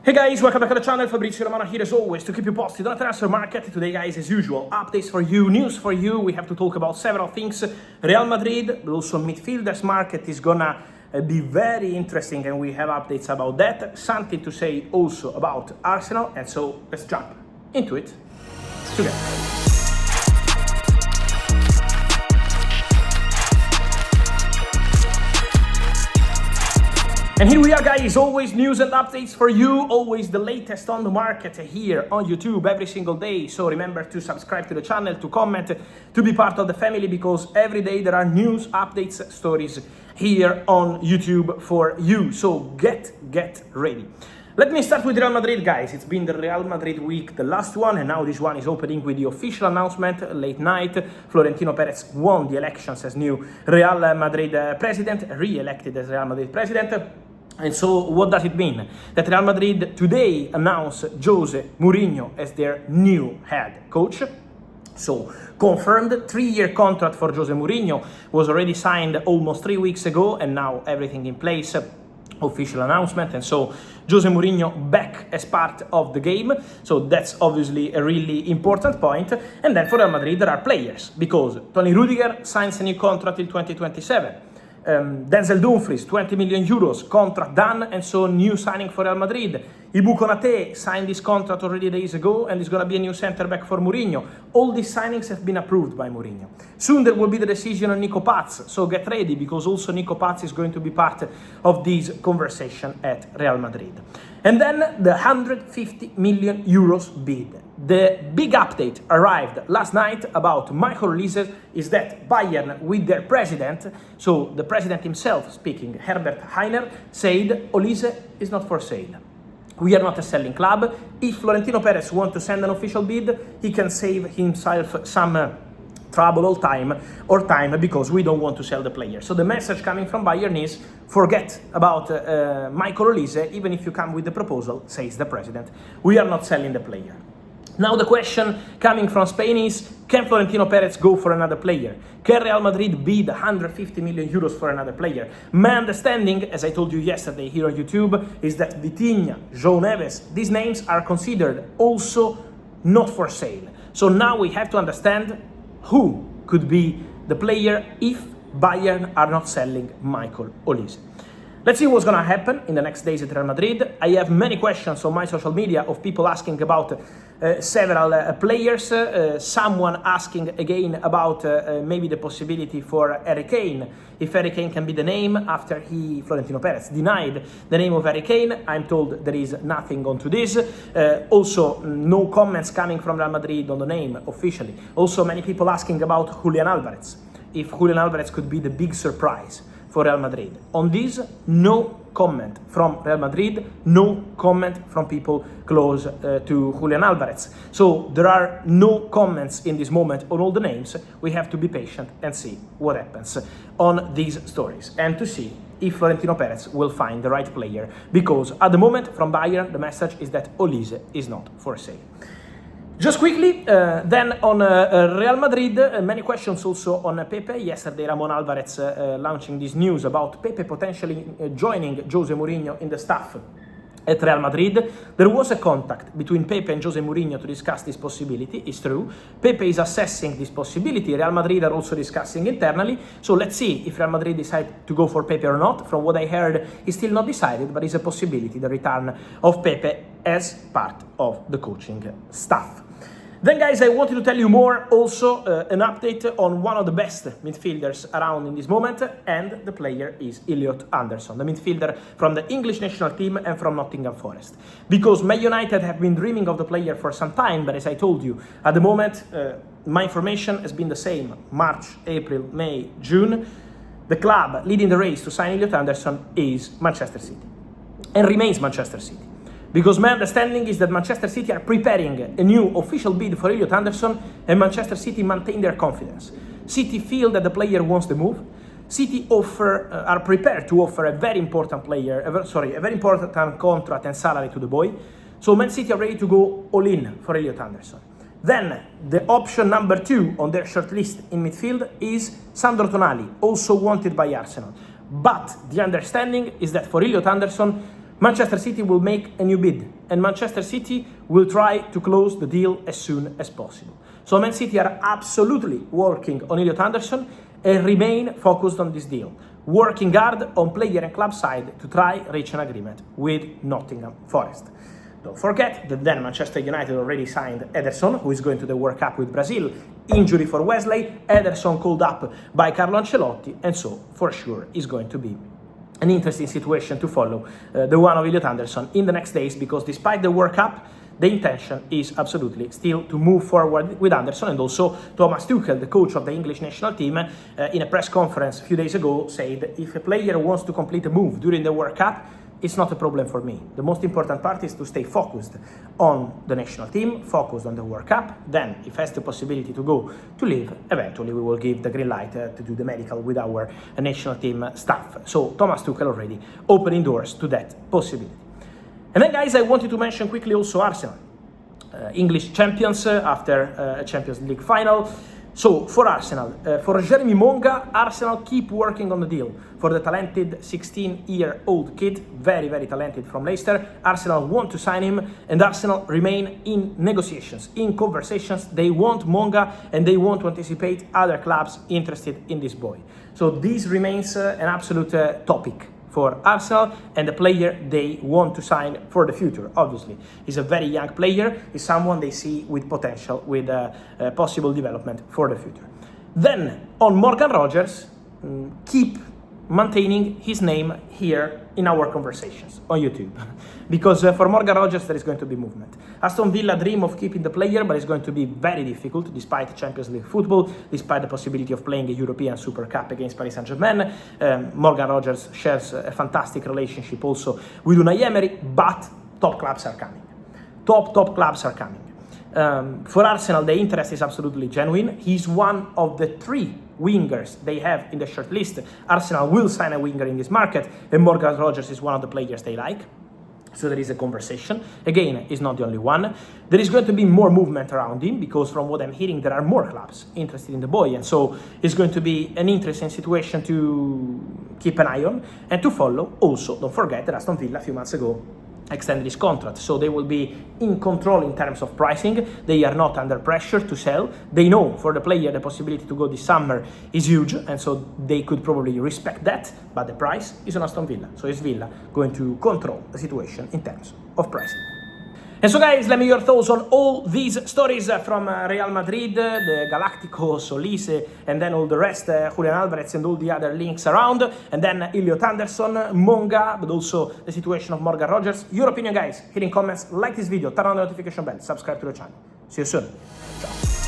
Hey guys, welcome back to the channel. Fabrizio Romano here as always to keep you posted on the transfer market. Today guys, as usual, updates for you, news for you. We have to talk about several things. Real Madrid, but also midfielders market is gonna be very interesting and we have updates about that. Something to say also about Arsenal, and so let's jump into it together. And here we are guys, always news and updates for you, always the latest on the market here on YouTube every single day. So remember to subscribe to the channel, to comment, to be part of the family, because every day there are news, updates, stories here on YouTube for you. So get ready. Let me start with Real Madrid guys. It's been the Real Madrid week, the last one, and now this one is opening with the official announcement late night. Florentino Perez won the elections as new Real Madrid president, re-elected as Real Madrid president. And so what does it mean? That Real Madrid today announced Jose Mourinho as their new head coach. So confirmed 3-year contract for Jose Mourinho was already signed almost 3 weeks ago, and now everything in place. Official announcement, and so Jose Mourinho back as part of the game. So that's obviously a really important point. And then for Real Madrid there are players, because Rüdiger signs a new contract till 2027. Denzel Dumfries, 20 million euros, contract done, and so new signing for Real Madrid. Konaté signed this contract already days ago, and is going to be a new centre-back for Mourinho. All these signings have been approved by Mourinho. Soon there will be the decision on Nico Paz, so get ready, because also Nico Paz is going to be part of this conversation at Real Madrid. And then the 150 million euros bid. The big update arrived last night about Michael Olise is that Bayern, with their president, so the president himself speaking, Herbert Hainer, said Olise is not for sale. We are not a selling club. If Florentino Perez wants to send an official bid, he can save himself some trouble or time, because we don't want to sell the player. So the message coming from Bayern is forget about Michael Olise, even if you come with the proposal, says the president. We are not selling the player. Now the question coming from Spain is, can Florentino Perez go for another player? Can Real Madrid bid 150 million euros for another player? My understanding, as I told you yesterday here on YouTube, is that Vitinha, João, Neves, these names are considered also not for sale. So now we have to understand who could be the player if Bayern are not selling Michael Olise. Let's see what's going to happen in the next days at Real Madrid. I have many questions on my social media of people asking about several players. Someone asking again about maybe the possibility for Harry Kane. If Harry Kane can be the name after Florentino Perez denied the name of Harry Kane. I'm told there is nothing onto this. Also, no comments coming from Real Madrid on the name officially. Also, many people asking about Julian Alvarez. If Julian Alvarez could be the big surprise for Real Madrid. On this, no comment from Real Madrid, no comment from people close to Julian Alvarez. So there are no comments in this moment on all the names. We have to be patient and see what happens on these stories, and to see if Florentino Perez will find the right player, because at the moment from Bayern the message is that Olise is not for sale. Just quickly, then on Real Madrid, many questions also on Pepe. Yesterday, Ramon Alvarez launching this news about Pepe potentially joining Jose Mourinho in the staff at Real Madrid. There was a contact between Pepe and Jose Mourinho to discuss this possibility, it's true. Pepe is assessing this possibility. Real Madrid are also discussing internally. So let's see if Real Madrid decide to go for Pepe or not. From what I heard, it's still not decided, but it's a possibility, the return of Pepe as part of the coaching staff. Then guys, I wanted to tell you more, also an update on one of the best midfielders around in this moment, and the player is Elliot Anderson, the midfielder from the English national team and from Nottingham Forest. Because Man United have been dreaming of the player for some time, but as I told you, at the moment, my information has been the same. March, April, May, June, the club leading the race to sign Elliot Anderson is Manchester City, and remains Manchester City. Because my understanding is that Manchester City are preparing a new official bid for Elliot Anderson, and Manchester City maintain their confidence. City feel that the player wants the move. City are prepared to offer a very important contract and salary to the boy. So Man City are ready to go all in for Elliot Anderson. Then the option number 2 on their shortlist in midfield is Sandro Tonali, also wanted by Arsenal. But the understanding is that for Elliot Anderson, Manchester City will make a new bid, and Manchester City will try to close the deal as soon as possible. So Man City are absolutely working on Elliot Anderson and remain focused on this deal, working hard on player and club side to try reach an agreement with Nottingham Forest. Don't forget that then Manchester United already signed Ederson, who is going to the World Cup with Brazil. Injury for Wesley, Ederson called up by Carlo Ancelotti, and so for sure is going to be an interesting situation to follow the one of Elliot Anderson in the next days, because despite the World Cup, the intention is absolutely still to move forward with Anderson. And also Thomas Tuchel, the coach of the English national team, in a press conference a few days ago said, if a player wants to complete a move during the World Cup, it's not a problem for me. The most important part is to stay focused on the national team, focused on the World Cup. Then, if has the possibility to go to leave, eventually we will give the green light to do the medical with our national team staff. So Thomas Tuchel already opening doors to that possibility. And then, guys, I wanted to mention quickly also Arsenal, English champions after a Champions League final. So for Arsenal, for Jeremy Monga, Arsenal keep working on the deal for the talented 16-year-old kid, very, very talented from Leicester. Arsenal want to sign him, and Arsenal remain in negotiations, in conversations. They want Monga, and they want to anticipate other clubs interested in this boy. So this remains an absolute topic for Arsenal, and the player they want to sign for the future. Obviously, he's a very young player, he's someone they see with potential, with possible development for the future. Then, on Morgan Rogers, keep maintaining his name here in our conversations on YouTube. Because for Morgan Rogers, there is going to be movement. Aston Villa dream of keeping the player, but it's going to be very difficult despite Champions League football, despite the possibility of playing a European Super Cup against Paris Saint-Germain. Morgan Rogers shares a fantastic relationship also with Unai Emery, but top clubs are coming. Top clubs are coming. For Arsenal, the interest is absolutely genuine. He's one of the 3 wingers they have in the short list. Arsenal will sign a winger in this market, and Morgan Rogers is one of the players they like. So there is a conversation. Again, he's not the only one. There is going to be more movement around him, because from what I'm hearing, there are more clubs interested in the boy. And so it's going to be an interesting situation to keep an eye on and to follow. Also, don't forget that Aston Villa a few months ago extended his contract, so they will be in control in terms of pricing. They are not under pressure to sell. They know for the player the possibility to go this summer is huge, and so they could probably respect that, but the price is on Aston Villa, so is Villa going to control the situation in terms of pricing. And so, guys, let me know your thoughts on all these stories from Real Madrid, the Galacticos, Olise, and then all the rest, Julian Alvarez and all the other links around, and then Elliot Anderson, Monga, but also the situation of Morgan Rogers. Your opinion, guys, here in comments, like this video, turn on the notification bell, subscribe to the channel. See you soon. Ciao.